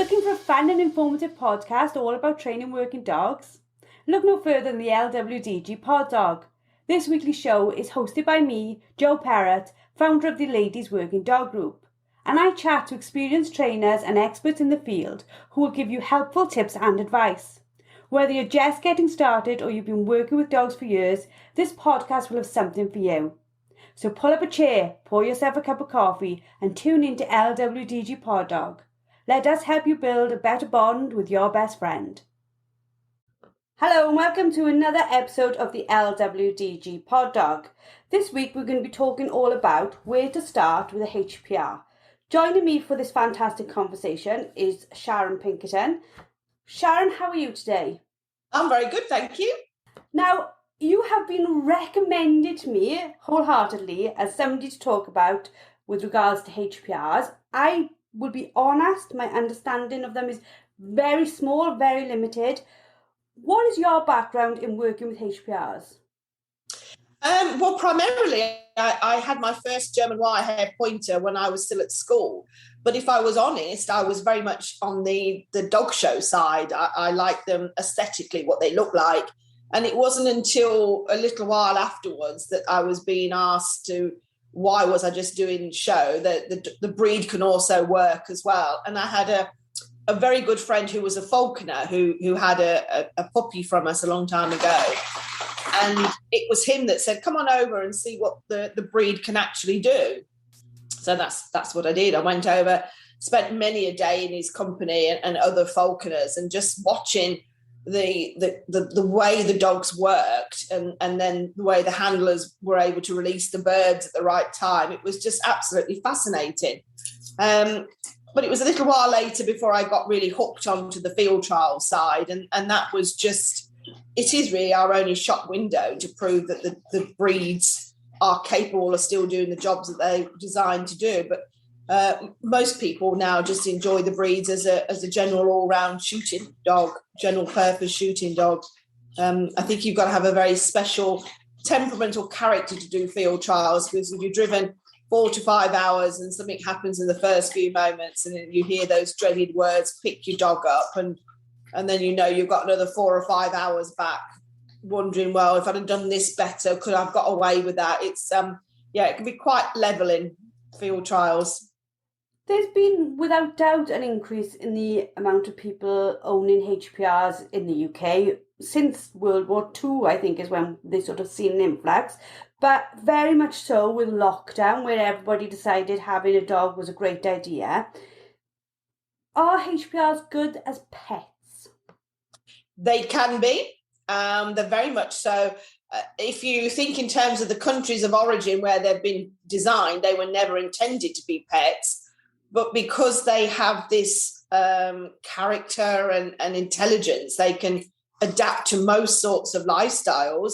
Looking for a fun and informative podcast all about training working dogs? Look no further than the LWDG Pod Dog. This weekly show is hosted by me, Jo Parrott, founder of the Ladies Working Dog Group, and I chat to experienced trainers and experts in the field who will give you helpful tips and advice. Whether you're just getting started or you've been working with dogs for years, this podcast will have something for you. So pull up a chair, pour yourself a cup of coffee and tune in to LWDG Pod Dog. Let us help you build a better bond with your best friend. Hello and welcome to another episode of the LWDG Pod Dog. This week we're going to be talking all about where to start with a HPR. Joining me for this fantastic conversation is Sharon Pinkerton. Sharon, how are you today? I'm very good, thank you. Now, you have been recommended to me wholeheartedly as somebody to talk about with regards to HPRs. I will be honest, my understanding of them is very small, very limited. What is your background in working with HPRs? Well, primarily, I had my first German Wirehair pointer when I was still at school. But if I was honest, I was very much on the dog show side. I liked them aesthetically, what they look like. And it wasn't until a little while afterwards that I was being asked to, why was I just doing show? The breed can also work as well. And I had a very good friend who was a falconer who had a puppy from us a long time ago. And it was him that said, come on over and see what the breed can actually do. So that's what I did. I went over, spent many a day in his company and other falconers and just watching the way the dogs worked and then the way the handlers were able to release the birds at the right time. It was just absolutely fascinating. But it was a little while later before I got really hooked onto the field trial side. And that was just, it is really our only shop window to prove that the breeds are capable of still doing the jobs that they're designed to do. But most people now just enjoy the breeds as a general all-round shooting dog, general purpose shooting dog. I think you've got to have a very special temperamental character to do field trials, because if you're driven 4 to 5 hours and something happens in the first few moments and then you hear those dreaded words, pick your dog up, and then you know you've got another 4 or 5 hours back wondering, well, if I'd have done this better, could I have got away with that? It's it can be quite leveling, field trials. There's been, without doubt, an increase in the amount of people owning HPRs in the UK. Since World War II, I think, is when they sort of seen an influx. But very much so with lockdown, where everybody decided having a dog was a great idea. Are HPRs good as pets? They can be. They're very much so. If you think in terms of the countries of origin where they've been designed, they were never intended to be pets. But because they have this character and intelligence, they can adapt to most sorts of lifestyles.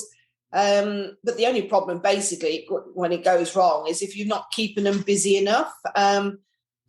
But the only problem, basically, when it goes wrong is if you're not keeping them busy enough. And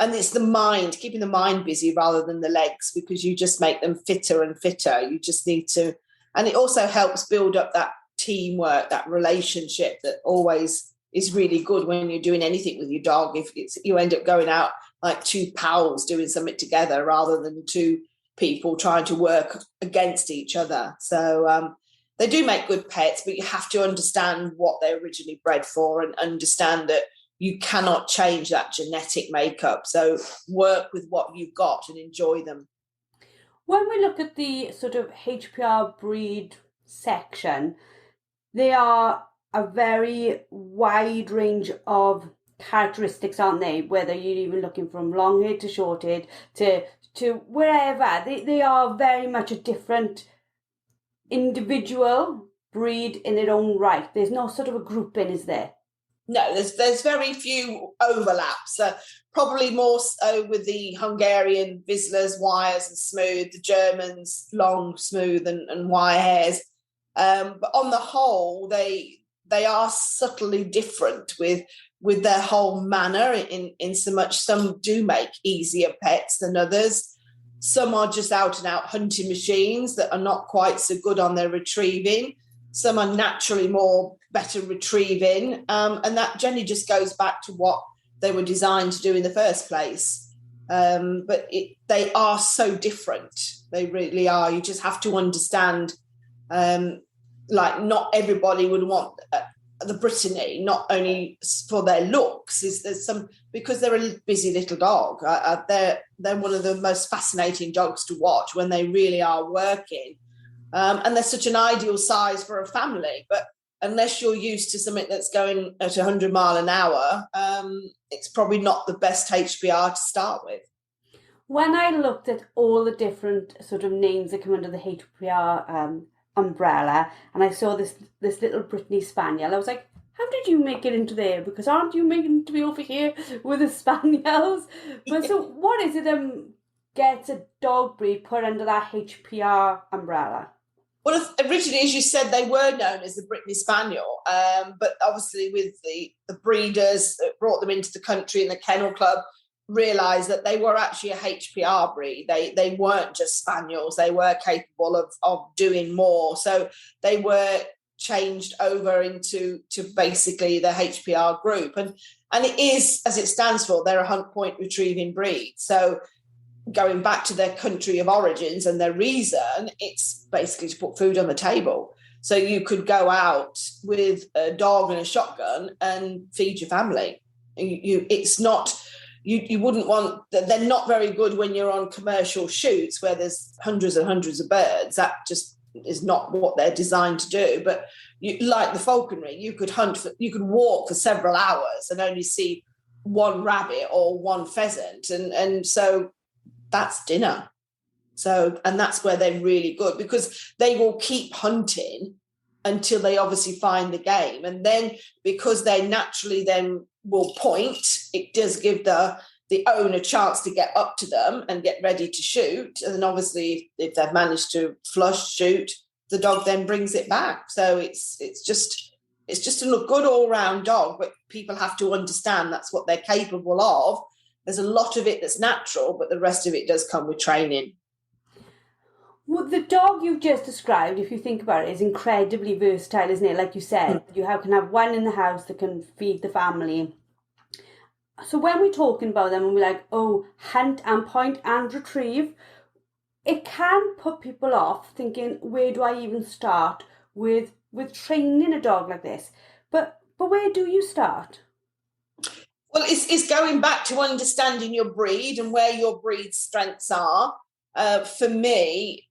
it's the mind, keeping the mind busy rather than the legs, because you just make them fitter and fitter. You just need to. And it also helps build up that teamwork, that relationship that always is really good when you're doing anything with your dog. If you end up going out like two pals doing something together rather than two people trying to work against each other. So they do make good pets, but you have to understand what they're originally bred for and understand that you cannot change that genetic makeup. So work with what you've got and enjoy them. When we look at the sort of HPR breed section, they are a very wide range of characteristics, aren't they? Whether you're even looking from long haired to short haired to wherever, they are very much a different individual breed in their own right. There's no sort of a grouping, is there? No, there's very few overlaps. Probably more so with the Hungarian Vizslas, wires and smooth, the Germans long, smooth and wire hairs. But on the whole, they are subtly different with their whole manner in so much some do make easier pets than others. Some are just out and out hunting machines that are not quite so good on their retrieving. Some are naturally better retrieving. And that generally just goes back to what they were designed to do in the first place. But they are so different. They really are. You just have to understand, like not everybody would want the Brittany, not only for their looks, there's some, because they're a busy little dog. They're one of the most fascinating dogs to watch when they really are working. And they're such an ideal size for a family. But unless you're used to something that's going at 100 mile an hour, it's probably not the best HPR to start with. When I looked at all the different sort of names that come under the HPR umbrella, and I saw this little Brittany Spaniel, I was like, how did you make it into there? Because aren't you making it to be over here with the Spaniels? But so what is it gets a dog breed put under that HPR umbrella? Well, originally, as you said, they were known as the Brittany Spaniel, but obviously with the breeders that brought them into the country and the Kennel Club realised that they were actually a HPR breed. They weren't just Spaniels. They were capable of doing more. So they were changed over into basically the HPR group. And it is, as it stands for, they're a hunt point retrieving breed. So going back to their country of origins and their reason, it's basically to put food on the table. So you could go out with a dog and a shotgun and feed your family. It's not, you wouldn't want, they're not very good when you're on commercial shoots where there's hundreds and hundreds of birds. That just is not what they're designed to do. But like the falconry, you could walk for several hours and only see one rabbit or one pheasant. And so that's dinner. So, and that's where they're really good, because they will keep hunting until they obviously find the game. And then because they naturally then will point, it does give the owner a chance to get up to them and get ready to shoot. And then obviously if they've managed to shoot, the dog then brings it back. So it's just a good all-round dog, but people have to understand that's what they're capable of. There's a lot of it that's natural, but the rest of it does come with training. Well, the dog you've just described, if you think about it, is incredibly versatile, isn't it? Like you said, you can have one in the house that can feed the family. So when we're talking about them and we're like, oh, hunt and point and retrieve, it can put people off thinking, where do I even start with training a dog like this? But where do you start? Well, it's going back to understanding your breed and where your breed's strengths are. For me,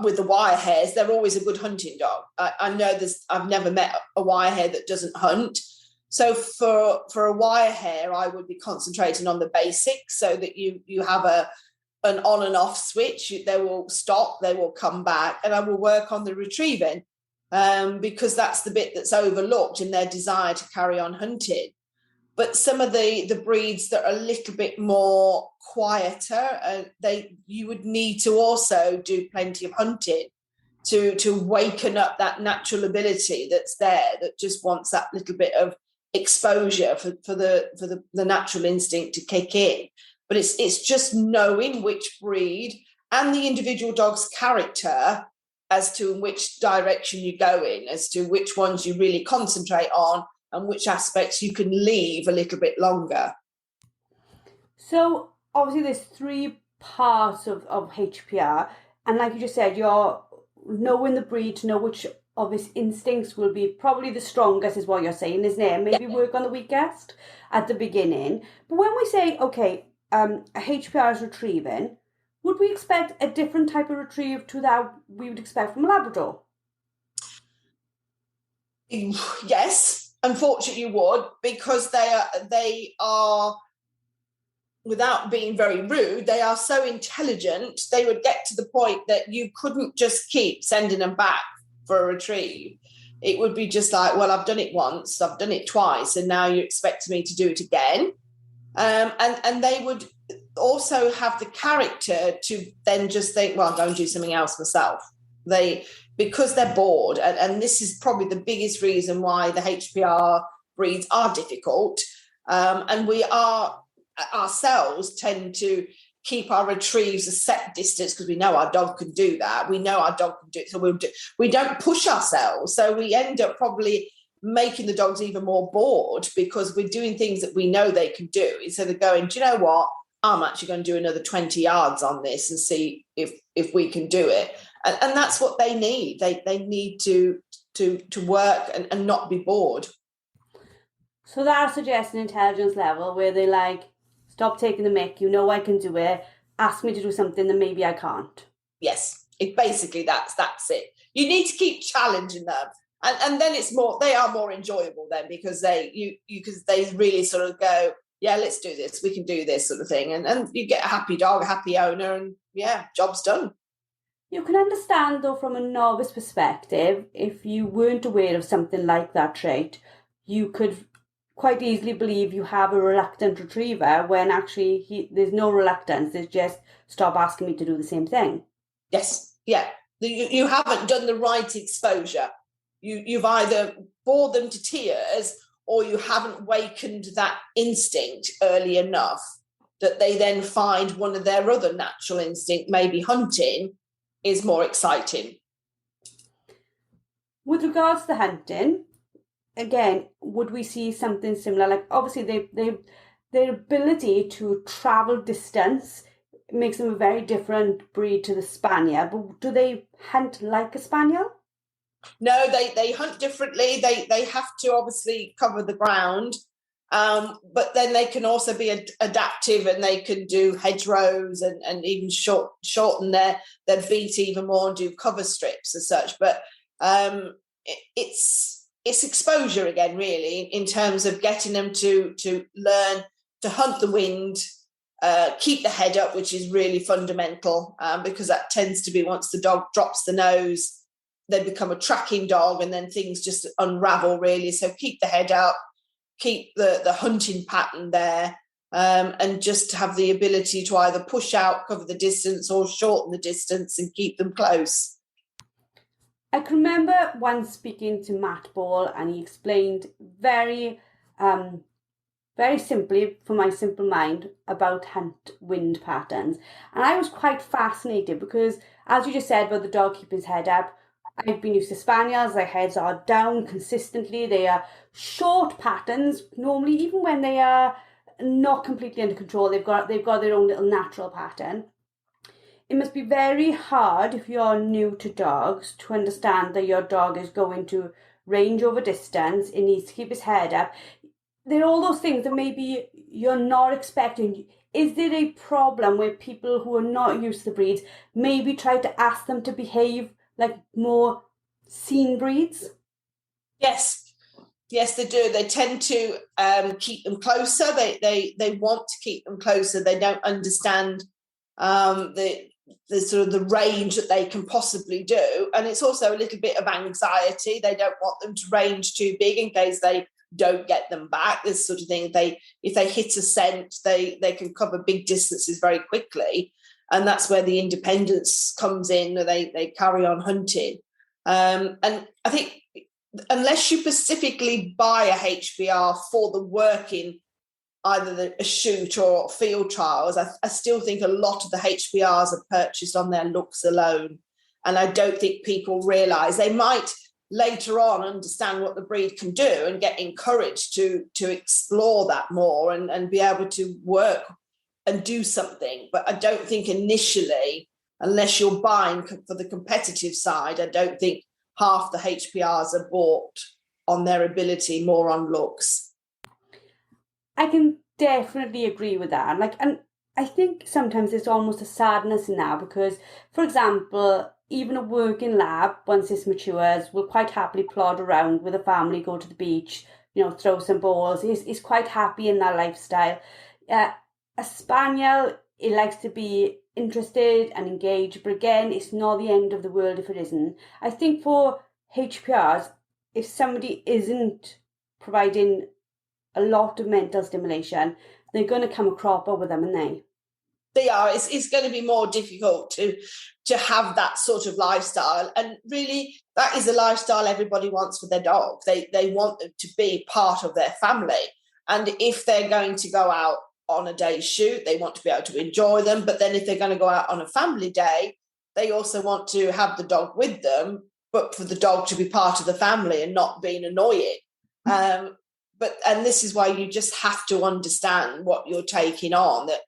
with the wire hairs, they're always a good hunting dog. I know I've never met a wire hair that doesn't hunt. So for a wire hair, I would be concentrating on the basics so that you have an on and off switch. They will stop, they will come back, and I will work on the retrieving because that's the bit that's overlooked in their desire to carry on hunting. But some of the breeds that are a little bit more quieter, you would need to also do plenty of hunting to waken up that natural ability that's there, that just wants that little bit of exposure for the natural instinct to kick in. But it's just knowing which breed and the individual dog's character as to which direction you go in, as to which ones you really concentrate on, and which aspects you can leave a little bit longer. So obviously there's 3 parts of HPR, and like you just said, you're knowing the breed to know which of his instincts will be probably the strongest, is what you're saying, isn't it? And maybe work on the weakest at the beginning. But when we say, okay, a HPR is retrieving, would we expect a different type of retrieve to that we would expect from a Labrador? Yes. Unfortunately, you would, because they are, without being very rude, they are so intelligent, they would get to the point that you couldn't just keep sending them back for a retrieve. It would be just like, well, I've done it once, I've done it twice, and now you expect me to do it again. And they would also have the character to then just think, well, I'll go and do something else myself. Because they're bored, and this is probably the biggest reason why the HPR breeds are difficult, and we are ourselves tend to keep our retrieves a set distance because we know our dog can do that. We know our dog can do it, so we don't push ourselves. So we end up probably making the dogs even more bored because we're doing things that we know they can do instead of going, do you know what? I'm actually going to do another 20 yards on this and see if we can do it. And that's what they need. They need to work and not be bored. So that suggests an intelligence level where they like, stop taking the mick, you know I can do it, ask me to do something that maybe I can't. Yes, basically that's it. You need to keep challenging them. And then they are more enjoyable then, because they really sort of go, yeah, let's do this, we can do this sort of thing. And you get a happy dog, a happy owner, and yeah, job's done. You can understand, though, from a novice perspective, if you weren't aware of something like that trait, you could quite easily believe you have a reluctant retriever when actually there's no reluctance. There's just, stop asking me to do the same thing. Yes, yeah. You haven't done the right exposure. You've either bored them to tears, or you haven't wakened that instinct early enough that they then find one of their other natural instinct, maybe hunting, is more exciting. With regards to the hunting, again, would we see something similar? Like, obviously, their ability to travel distance makes them a very different breed to the Spaniel. But do they hunt like a Spaniel? No, they hunt differently. They have to obviously cover the ground, but then they can also be adaptive, and they can do hedgerows and even shorten their beat even more and do cover strips as such. But it's exposure again, really, in terms of getting them to learn to hunt the wind, keep the head up, which is really fundamental, because that tends to be, once the dog drops the nose, they become a tracking dog, and then things just unravel, really. So keep the head up, keep the hunting pattern there, and just have the ability to either push out, cover the distance, or shorten the distance and keep them close. I can remember once speaking to Matt Ball, and he explained very simply, for my simple mind, about hunt wind patterns. And I was quite fascinated because, as you just said about the dog keeping his head up, I've been used to Spaniels. Their heads are down consistently. They are short patterns. Normally, even when they are not completely under control, they've got their own little natural pattern. It must be very hard if you're new to dogs to understand that your dog is going to range over distance. It needs to keep his head up. There are all those things that maybe you're not expecting. Is there a problem where people who are not used to the breeds maybe try to ask them to behave like more seen breeds? Yes, they do. They tend to keep them closer. They want to keep them closer. They don't understand the sort of the range that they can possibly do, and it's also a little bit of anxiety. They don't want them to range too big in case they don't get them back. This sort of thing. If they hit a scent, they can cover big distances very quickly. And that's where the independence comes in. They carry on hunting. And I think unless you specifically buy a HPR for the working, either a shoot or field trials, I still think a lot of the HPRs are purchased on their looks alone. And I don't think people realise. They might later on understand what the breed can do and get encouraged to explore that more and be able to work and do something. But I don't think initially, unless you're buying for the competitive side, I don't think half the HPRs are bought on their ability, more on looks. I can definitely agree with that. And I think sometimes it's almost a sadness now because, for example, even a working lab, once this matures, will quite happily plod around with a family, go to the beach, throw some balls. He's quite happy in that lifestyle. A Spaniel, it likes to be interested and engaged, but again, it's not the end of the world if it isn't. I think for HPRs, if somebody isn't providing a lot of mental stimulation, they're going to come a cropper with them, aren't they? They are. It's going to be more difficult to have that sort of lifestyle. And really, that is a lifestyle everybody wants for their dog. They want them to be part of their family. And if they're going to go out on a day's shoot, they want to be able to enjoy them. But then if they're going to go out on a family day, they also want to have the dog with them, but for the dog to be part of the family and not being annoying. And this is why you just have to understand what you're taking on, that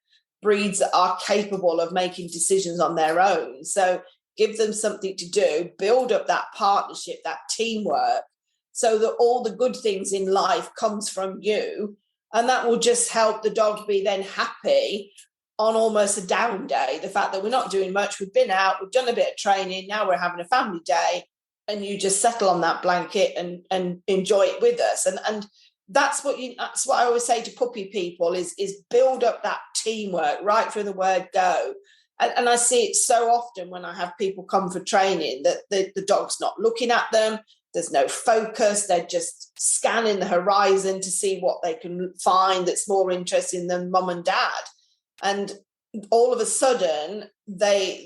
breeds that are capable of making decisions on their own. So give them something to do, build up that partnership, that teamwork, so that all the good things in life comes from you. And that will just help the dog be then happy on almost a down day. The fact that we're not doing much, we've been out, we've done a bit of training, now we're having a family day, and you just settle on that blanket and enjoy it with us. And that's what I always say to puppy people is build up that teamwork right through the word go. And I see it so often when I have people come for training that the dog's not looking at them. There's no focus. They're just scanning the horizon to see what they can find that's more interesting than mum and dad. And all of a sudden,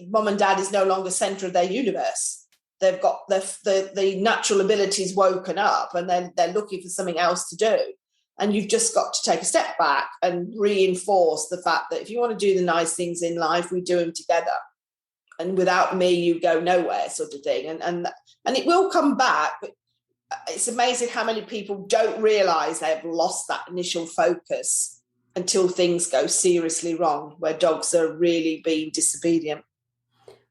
mum and dad is no longer center of their universe. They've got the natural abilities woken up, and then they're looking for something else to do. And you've just got to take a step back and reinforce the fact that if you want to do the nice things in life, we do them together. And without me, you go nowhere, sort of thing. And it will come back. But it's amazing how many people don't realise they have lost that initial focus until things go seriously wrong, where dogs are really being disobedient.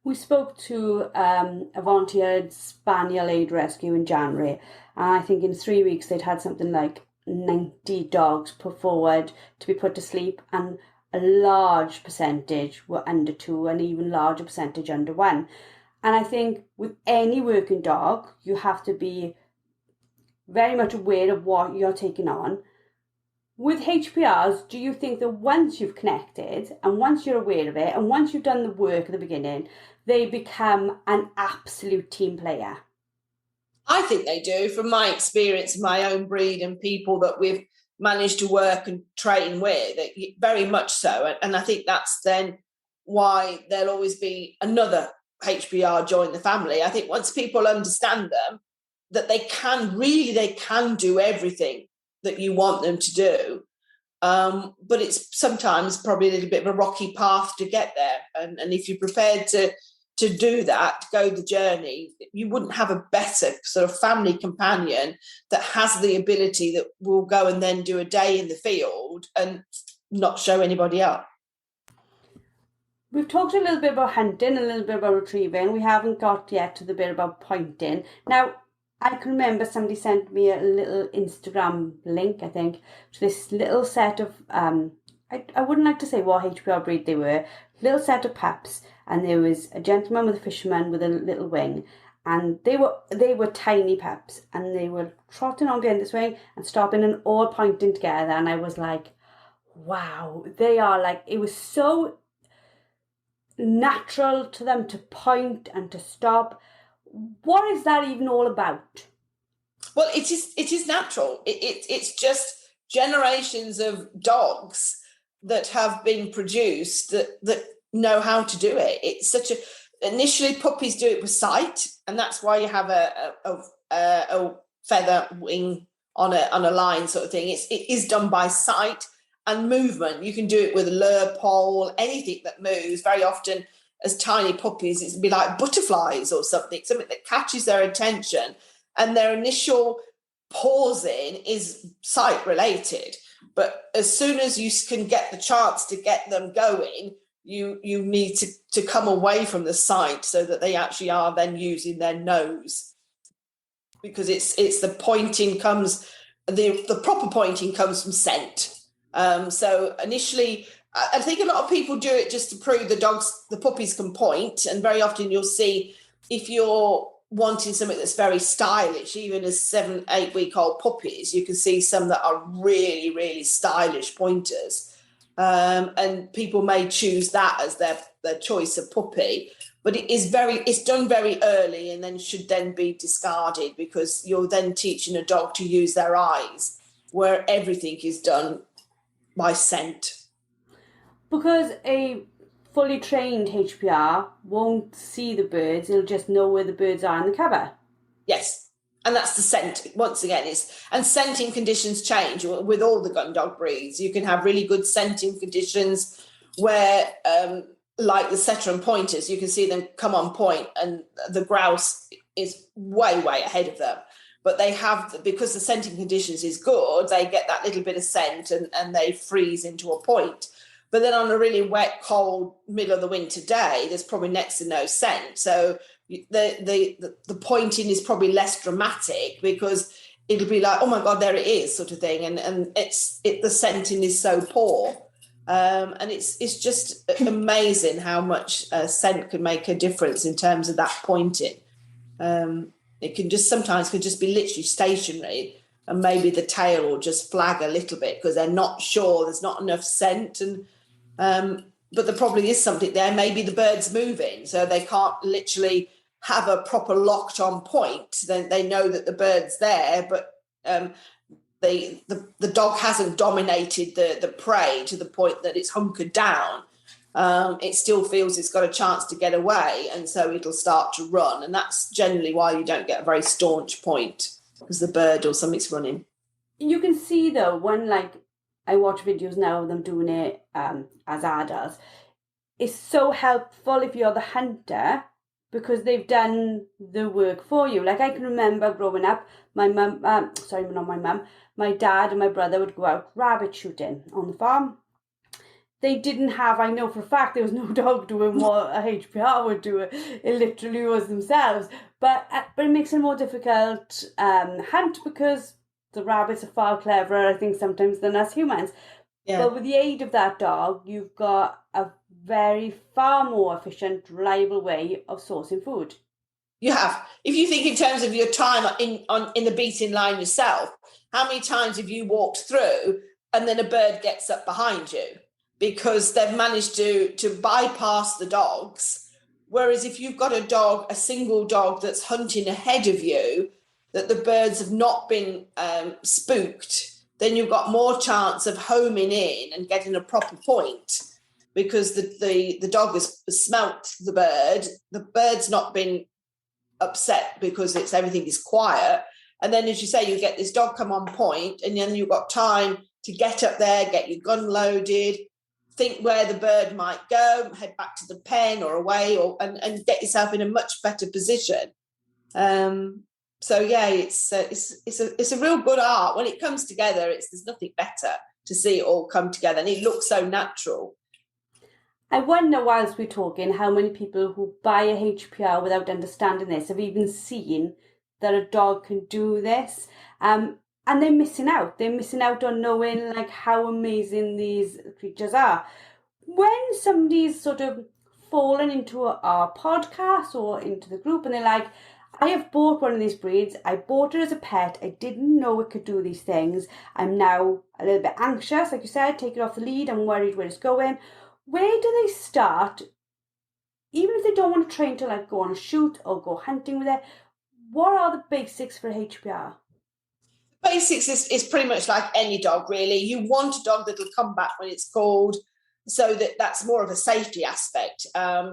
We spoke to a volunteered spaniel aid rescue in January, and I think in 3 weeks they'd had something like 90 dogs put forward to be put to sleep, and a large percentage were under 2, and even larger percentage under 1. And I think with any working dog, you have to be very much aware of what you're taking on. With HPRs, do you think that once you've connected and once you're aware of it and once you've done the work at the beginning, they become an absolute team player? I think they do, from my experience, my own breed and people that we've managed to work and train with, very much so. And I think that's then why there'll always be another HPR join the family. I think once people understand them, that they can do everything that you want them to do. But it's sometimes probably a little bit of a rocky path to get there. And if you're prepared to do that, to go the journey, you wouldn't have a better sort of family companion that has the ability that will go and then do a day in the field and not show anybody up. We've talked a little bit about hunting, a little bit about retrieving. We haven't got yet to the bit about pointing. Now, I can remember somebody sent me a little Instagram link, I think, to this little set of, I wouldn't like to say what HPR breed they were, little set of pups. And there was a gentleman with a fisherman with a little wing, and they were tiny pups, and they were trotting on going this way and stopping and all pointing together. And I was like, wow, they are like, it was so natural to them to point and to stop. What is that even all about? Well, it is natural. It's just generations of dogs that have been produced that know how to do it. It's initially puppies do it with sight, and that's why you have a feather wing on a line sort of thing. It is done by sight and movement. You can do it with a lure pole, anything that moves. Very often as tiny puppies, it's be like butterflies or something that catches their attention, and their initial pausing is sight related. But as soon as you can get the chance to get them going, you need to come away from the sight so that they actually are then using their nose, because it's the pointing comes, the proper pointing comes from scent. So initially, I think a lot of people do it just to prove the puppies can point, and very often you'll see if you're wanting something that's very stylish, even as 7-8 week old puppies, you can see some that are really, really stylish pointers. And people may choose that as their choice of puppy, but it's done very early and then should then be discarded, because you're then teaching a dog to use their eyes, where everything is done by scent. Because a fully trained HPR won't see the birds, it'll just know where the birds are in the cover. Yes. And that's the scent. Once again, and scenting conditions change with all the gun dog breeds. You can have really good scenting conditions where, like the setter and pointers, you can see them come on point and the grouse is way, way ahead of them. But they have, because the scenting conditions is good, they get that little bit of scent and they freeze into a point. But then on a really wet, cold, middle of the winter day, there's probably next to no scent. So the pointing is probably less dramatic, because it'll be like, oh my God, there it is, sort of thing. And the scenting is so poor. And it's just amazing how much scent can make a difference in terms of that pointing. It can just sometimes be literally stationary, and maybe the tail will just flag a little bit because they're not sure, there's not enough scent. And but there probably is something there. Maybe the bird's moving, so they can't literally have a proper locked on point. Then they know that the bird's there, but the dog hasn't dominated the prey to the point that it's hunkered down. It still feels it's got a chance to get away, and so it'll start to run. And that's generally why you don't get a very staunch point, because the bird or something's running. You can see, though, when I watch videos now of them doing it as adults, it's so helpful if you're the hunter, because they've done the work for you. Like, I can remember growing up, my mum, not my mum, my dad and my brother would go out rabbit shooting on the farm. They didn't have, I know for a fact, there was no dog doing what a HPR would do. It literally was themselves. But it makes it a more difficult hunt, because the rabbits are far cleverer, I think, sometimes than us humans. Yeah. But with the aid of that dog, you've got a far more efficient, reliable way of sourcing food. You have. If you think in terms of your time in the beating line yourself, how many times have you walked through and then a bird gets up behind you because they've managed to bypass the dogs? Whereas if you've got a single dog that's hunting ahead of you, that the birds have not been spooked, then you've got more chance of homing in and getting a proper point, because the dog has smelt the bird's not been upset because everything is quiet. And then, as you say, you get this dog come on point, and then you've got time to get up there, get your gun loaded, think where the bird might go, head back to the pen or away, and get yourself in a much better position. So yeah, it's a real good art. When it comes together, there's nothing better to see it all come together, and it looks so natural. I wonder, whilst we're talking, how many people who buy a HPR without understanding this have even seen that a dog can do this, and they're missing out. They're missing out on knowing how amazing these creatures are. When somebody's sort of fallen into our podcast or into the group, and they're like, I have bought one of these breeds. I bought it as a pet. I didn't know it could do these things. I'm now a little bit anxious, like you said, take it off the lead. I'm worried where it's going. Where do they start? Even if they don't want to train to go on a shoot or go hunting with it, what are the basics for HPR? Basics is pretty much like any dog, really. You want a dog that will come back when it's called, so that's more of a safety aspect.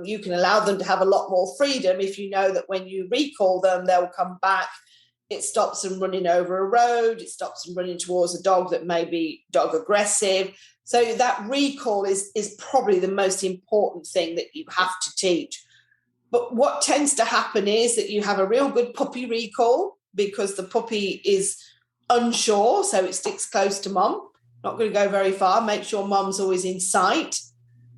You can allow them to have a lot more freedom if you know that when you recall them, they'll come back. It stops them running over a road. It stops them running towards a dog that may be dog aggressive. So that recall is probably the most important thing that you have to teach. But what tends to happen is that you have a real good puppy recall, because the puppy is unsure, so it sticks close to mum. Not going to go very far. Make sure mum's always in sight.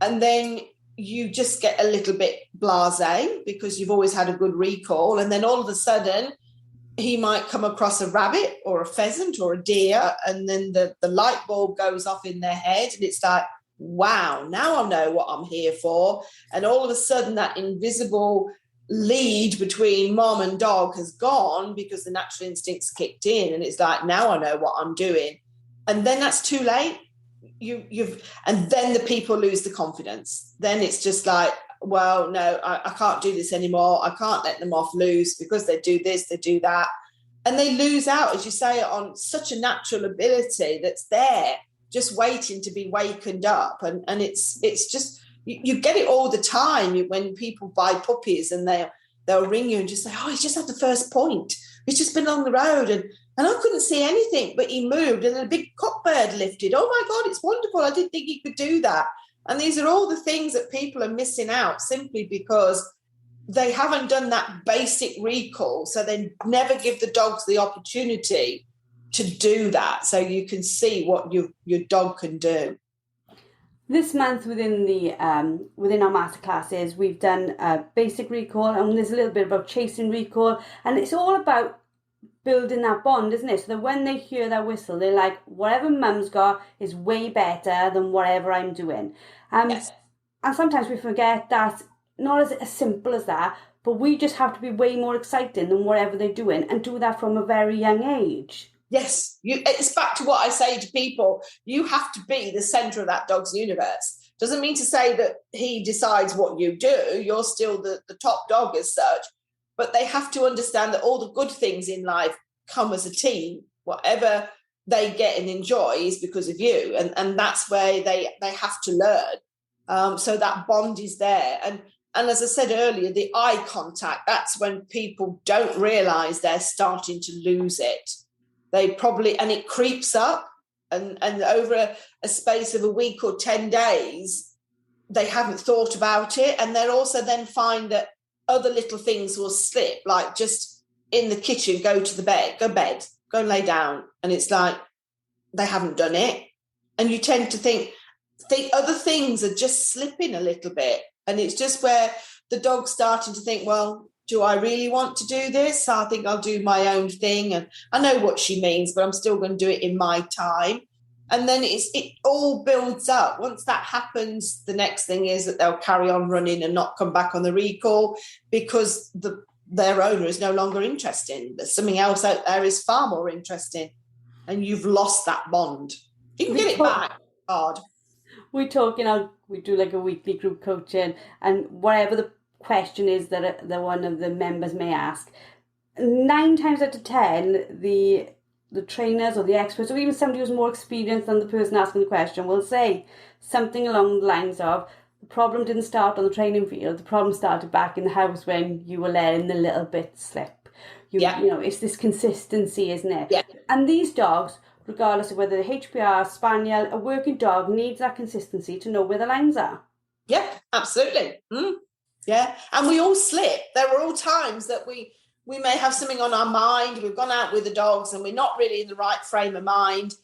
And then you just get a little bit blasé because you've always had a good recall. And then all of a sudden, he might come across a rabbit or a pheasant or a deer, and then the light bulb goes off in their head, and it's like, wow, now I know what I'm here for. And all of a sudden, that invisible lead between mom and dog has gone because the natural instincts kicked in, and it's like, now I know what I'm doing. And then that's too late. And then the people lose the confidence. Then it's just like, well, no, I can't do this anymore. I can't let them off loose because they do this, they do that. And they lose out, as you say, on such a natural ability that's there, just waiting to be wakened up. And it's just, you get it all the time when people buy puppies, and they'll ring you and just say, oh, he's just had the first point. He's just been on the road and I couldn't see anything, but he moved, and a big cockbird lifted. Oh my God, it's wonderful. I didn't think he could do that. And these are all the things that people are missing out simply because they haven't done that basic recall. So they never give the dogs the opportunity to do that, so you can see what your dog can do. This month within our masterclasses, we've done a basic recall, and there's a little bit about chasing recall, and it's all about building that bond, isn't it? So that when they hear that whistle, they're like, whatever mum's got is way better than whatever I'm doing. Yes. And sometimes we forget that not as simple as that, but we just have to be way more exciting than whatever they're doing, and do that from a very young age. Yes, it's back to what I say to people. You have to be the centre of that dog's universe. Doesn't mean to say that he decides what you do. You're still the top dog as such. But they have to understand that all the good things in life come as a team. Whatever they get and enjoy is because of you. And that's where they have to learn. So that bond is there. And as I said earlier, the eye contact, that's when people don't realise they're starting to lose it. They probably, and it creeps up, and over a space of a week or 10 days, they haven't thought about it. And they'll also then find that other little things will slip, like just in the kitchen, go and lay down. And it's like, they haven't done it. And you tend to think other things are just slipping a little bit. And it's just where the dog's starting to think, well, do I really want to do this? I think I'll do my own thing. And I know what she means, but I'm still going to do it in my time. And then it all builds up. Once that happens, the next thing is that they'll carry on running and not come back on the recall because their owner is no longer interested. There's something else out there is far more interesting. And you've lost that bond. You can get it back hard. We do like a weekly group coaching, and whatever the question is that one of the members may ask, 9 times out of 10 the trainers or the experts, or even somebody who's more experienced than the person asking the question, will say something along the lines of, the problem didn't start on the training field, the problem started back in the house when you were letting the little bit slip. You know, it's this consistency, isn't it? Yeah. And these dogs, regardless of whether the HPR, Spaniel, a working dog, needs that consistency to know where the lines are. Yeah, absolutely. Yeah, and we all slip. There are all times that we may have something on our mind. We've gone out with the dogs and we're not really in the right frame of mind.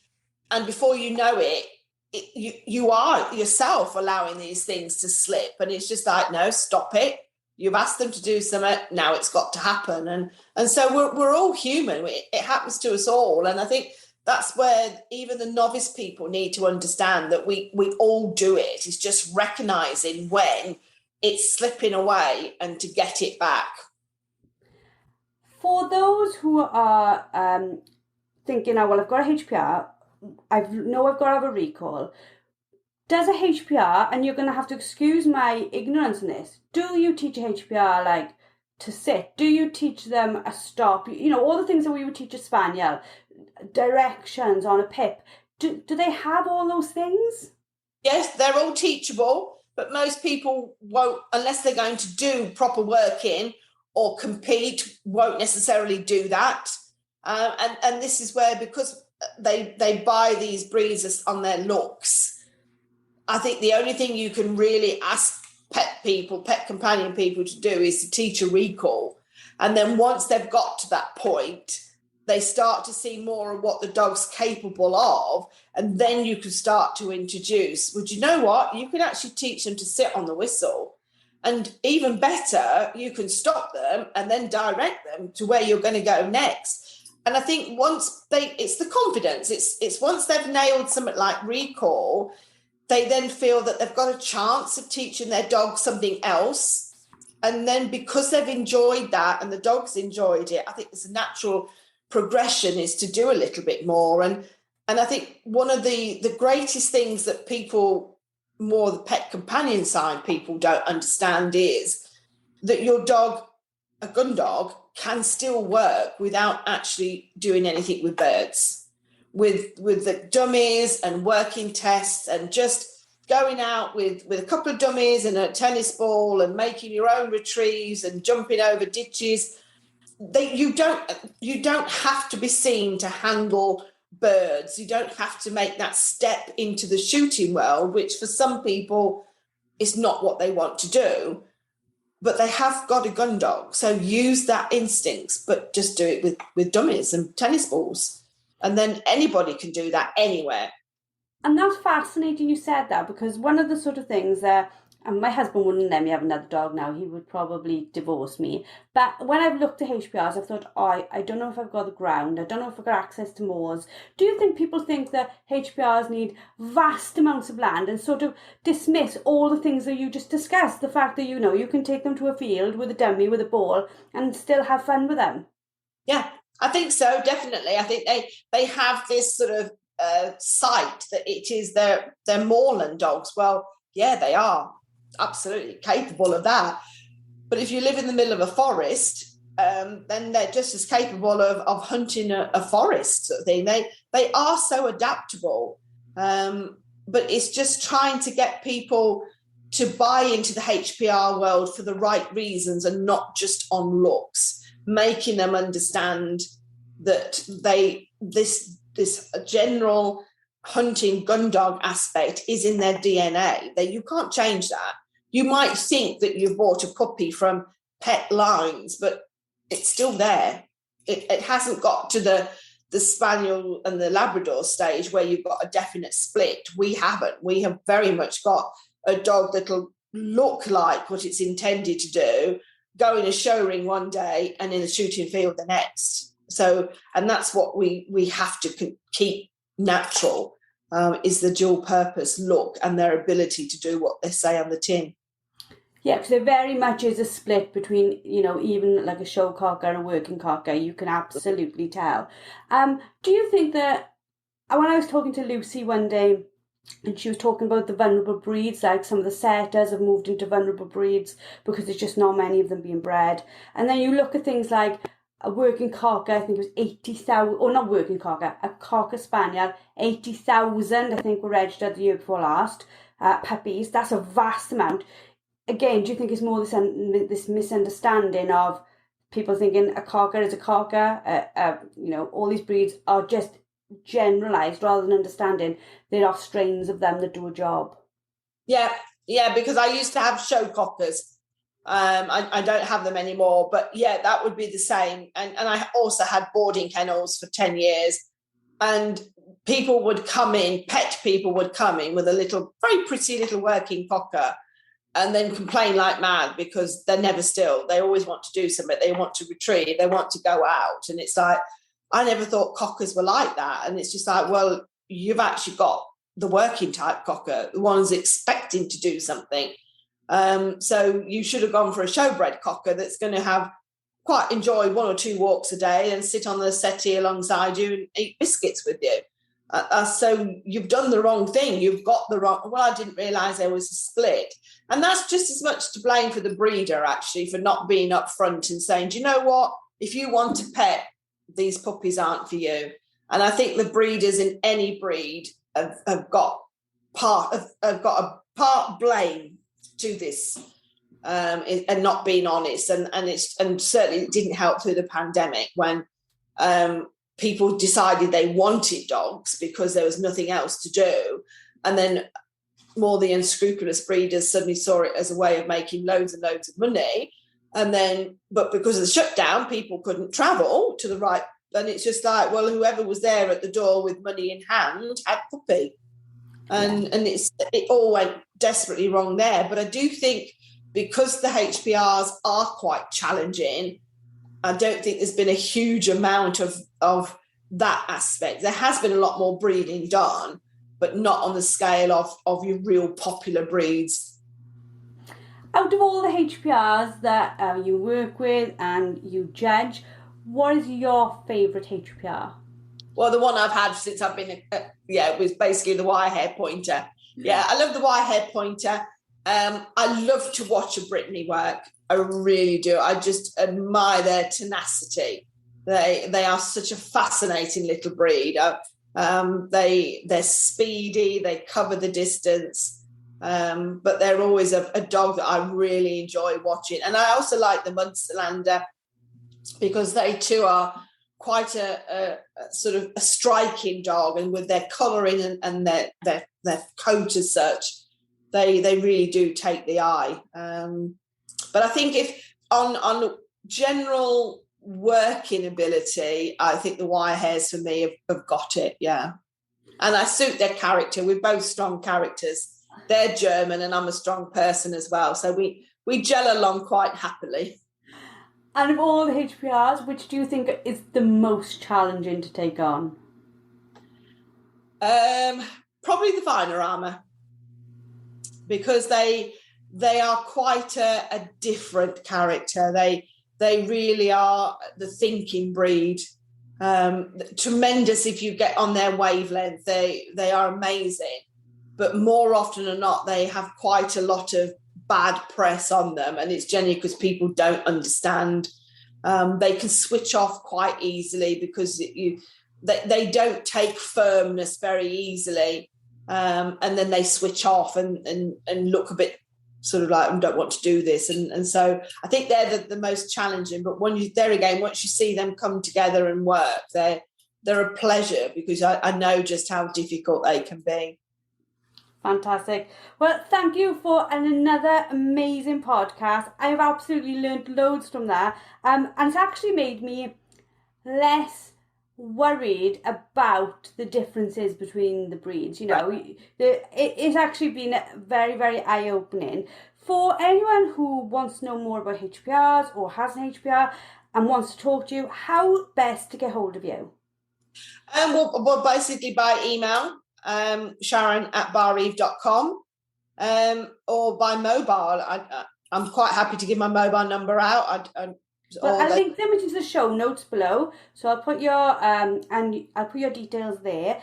And before you know it, you are yourself allowing these things to slip. And it's just like, no, stop it. You've asked them to do something. Now it's got to happen. And so we're all human. It happens to us all. And I think that's where even the novice people need to understand that we all do it. It's just recognising when it's slipping away and to get it back. For those who are thinking, oh, well, I've got a HPR, I've got to have a recall. Does a HPR, and you're going to have to excuse my ignorance in this, do you teach a HPR like to sit? Do you teach them a stop? You know, all the things that we would teach a Spaniel, directions on a PIP. Do they have all those things? Yes, they're all teachable. But most people won't, unless they're going to do proper working or compete, won't necessarily do that. And this is where, because they buy these breeds on their looks, I think the only thing you can really ask pet companion people to do is to teach a recall. And then once they've got to that point, they start to see more of what the dog's capable of, and then you can start to introduce, would you know what? You can actually teach them to sit on the whistle. And even better, you can stop them and then direct them to where you're going to go next. And I think it's the confidence. It's once they've nailed something like recall, they then feel that they've got a chance of teaching their dog something else. And then because they've enjoyed that and the dog's enjoyed it, I think it's a natural progression is to do a little bit more. And I think one of the greatest things that people, more the pet companion side, people don't understand is that your dog, a gun dog, can still work without actually doing anything with birds, with the dummies and working tests and just going out with a couple of dummies and a tennis ball and making your own retrieves and jumping over ditches. You don't have to be seen to handle birds. You don't have to make that step into the shooting world, which for some people is not what they want to do. But they have got a gun dog, so use that instincts, but just do it with dummies and tennis balls. And then anybody can do that anywhere. And that's fascinating you said that, because one of the sort of things that, and my husband wouldn't let me have another dog now, he would probably divorce me. But when I've looked at HPRs, I've thought, oh, I don't know if I've got the ground, I don't know if I've got access to moors. Do you think people think that HPRs need vast amounts of land and sort of dismiss all the things that you just discussed? The fact that, you can take them to a field with a dummy, with a ball, and still have fun with them? Yeah, I think so, definitely. I think they have this sort of sight that it is their moorland dogs. Well, yeah, they are absolutely capable of that. But if you live in the middle of a forest, then they're just as capable of hunting a forest sort of thing. They are so adaptable. But it's just trying to get people to buy into the HPR world for the right reasons and not just on looks, making them understand that this general hunting gun dog aspect is in their DNA. That you can't change that. You might think that you've bought a puppy from Pet Lines, but it's still there. It hasn't got to the Spaniel and the Labrador stage where you've got a definite split. We haven't. We have very much got a dog that'll look like what it's intended to do, go in a show ring one day and in a shooting field the next. So, and that's what we have to keep natural, is the dual purpose look and their ability to do what they say on the tin. Yeah, because there very much is a split between, even like a show cocker and a working cocker. You can absolutely tell. Do you think that, when I was talking to Lucy one day, and she was talking about the vulnerable breeds, like some of the setters have moved into vulnerable breeds because there's just not many of them being bred. And then you look at things like a working cocker, I think it was 80,000, or not working cocker, a cocker spaniel, 80,000, I think, were registered the year before last, puppies. That's a vast amount. Again, do you think it's more this misunderstanding of people thinking a cocker is a cocker? All these breeds are just generalised rather than understanding there are strains of them that do a job. Yeah, because I used to have show cockers. I don't have them anymore, but yeah, that would be the same. And I also had boarding kennels for 10 years, and people would come in, pet people would come in with a little, very pretty little working cocker and then complain like mad because they're never still. They always want to do something. They want to retrieve. They want to go out. And it's like, I never thought cockers were like that. And it's just like, well, you've actually got the working type cocker, the one's expecting to do something. So you should have gone for a showbred cocker that's going to enjoy 1 or 2 walks a day and sit on the settee alongside you and eat biscuits with you. So you've done the wrong thing. You've got the wrong. Well, I didn't realise there was a split. And that's just as much to blame for the breeder, actually, for not being upfront and saying, do you know what? If you want a pet, these puppies aren't for you. And I think the breeders in any breed have got a part blame to this, and not being honest. And certainly it didn't help through the pandemic when people decided they wanted dogs because there was nothing else to do. And then more the unscrupulous breeders suddenly saw it as a way of making loads and loads of money. But because of the shutdown, people couldn't travel to the right. And it's just like, well, whoever was there at the door with money in hand had puppy. And it all went desperately wrong there. But I do think because the HPRs are quite challenging, I don't think there's been a huge amount of that aspect. There has been a lot more breeding done, but not on the scale of your real popular breeds. Out of all the HPRs that you work with and you judge, what is your favourite HPR? Well, the one I've had since I've been, it was basically the wire-haired pointer. Yeah, I love the wire-haired pointer. I love to watch a Brittany work. I really do. I just admire their tenacity. They are such a fascinating little breed. They're speedy. They cover the distance. But they're always a dog that I really enjoy watching. And I also like the Munsterlander because they too are quite a sort of a striking dog, and with their colouring and their coat as such, they really do take the eye. But I think if on general working ability, I think the wire hairs for me have got it. Yeah. and I suit their character. We're both strong characters. They're German and I'm a strong person as well. So we gel along quite happily. And of all the HPRs, which do you think is the most challenging to take on? Probably the Viner armour, because they are quite a different character. They really are the thinking breed. Tremendous if you get on their wavelength. They are amazing, but more often than not, they have quite a lot of bad press on them, and it's generally because people don't understand. They can switch off quite easily because they don't take firmness very easily, and then they switch off and look a bit sort of like, I don't want to do this, and so I think they're the most challenging. But once you see them come together and work, they're a pleasure, because I know just how difficult they can be. Fantastic. Well, thank you for another amazing podcast. I've absolutely learned loads from that, and it's actually made me less worried about the differences between the breeds. You know, right. It's actually been very, very eye-opening. For anyone who wants to know more about HPRs or has an HPR and wants to talk to you, how best to get hold of you? Well, basically by email, Sharon@bareve.com, or by mobile. I'm quite happy to give my mobile number out. I'll link them into the show notes below, so I'll put your details there.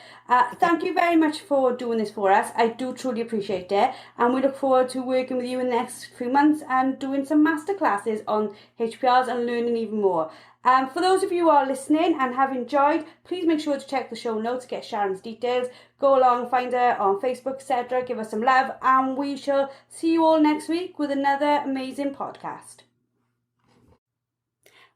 Thank you very much for doing this for us. I do truly appreciate it, and we look forward to working with you in the next few months and doing some masterclasses on HPRs and learning even more. For those of you who are listening and have enjoyed, please make sure to check the show notes, get Sharon's details, go along, find her on Facebook, etc. Give us some love, and we shall see you all next week with another amazing podcast.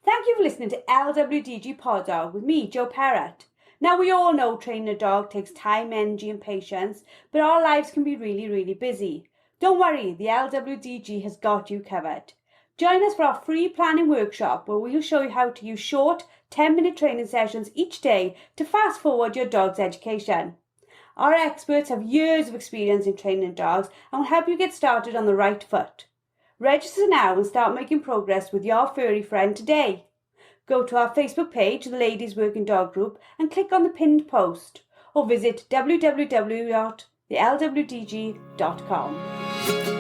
Thank you for listening to LWDG Pod Dog with me, Jo Parrott. Now, we all know training a dog takes time, energy and patience, but our lives can be really, really busy. Don't worry, the LWDG has got you covered. Join us for our free planning workshop, where we'll show you how to use short 10-minute training sessions each day to fast forward your dog's education. Our experts have years of experience in training dogs and will help you get started on the right foot. Register now and start making progress with your furry friend today. Go to our Facebook page, the Ladies Working Dog Group, and click on the pinned post, or visit www.thelwdg.com.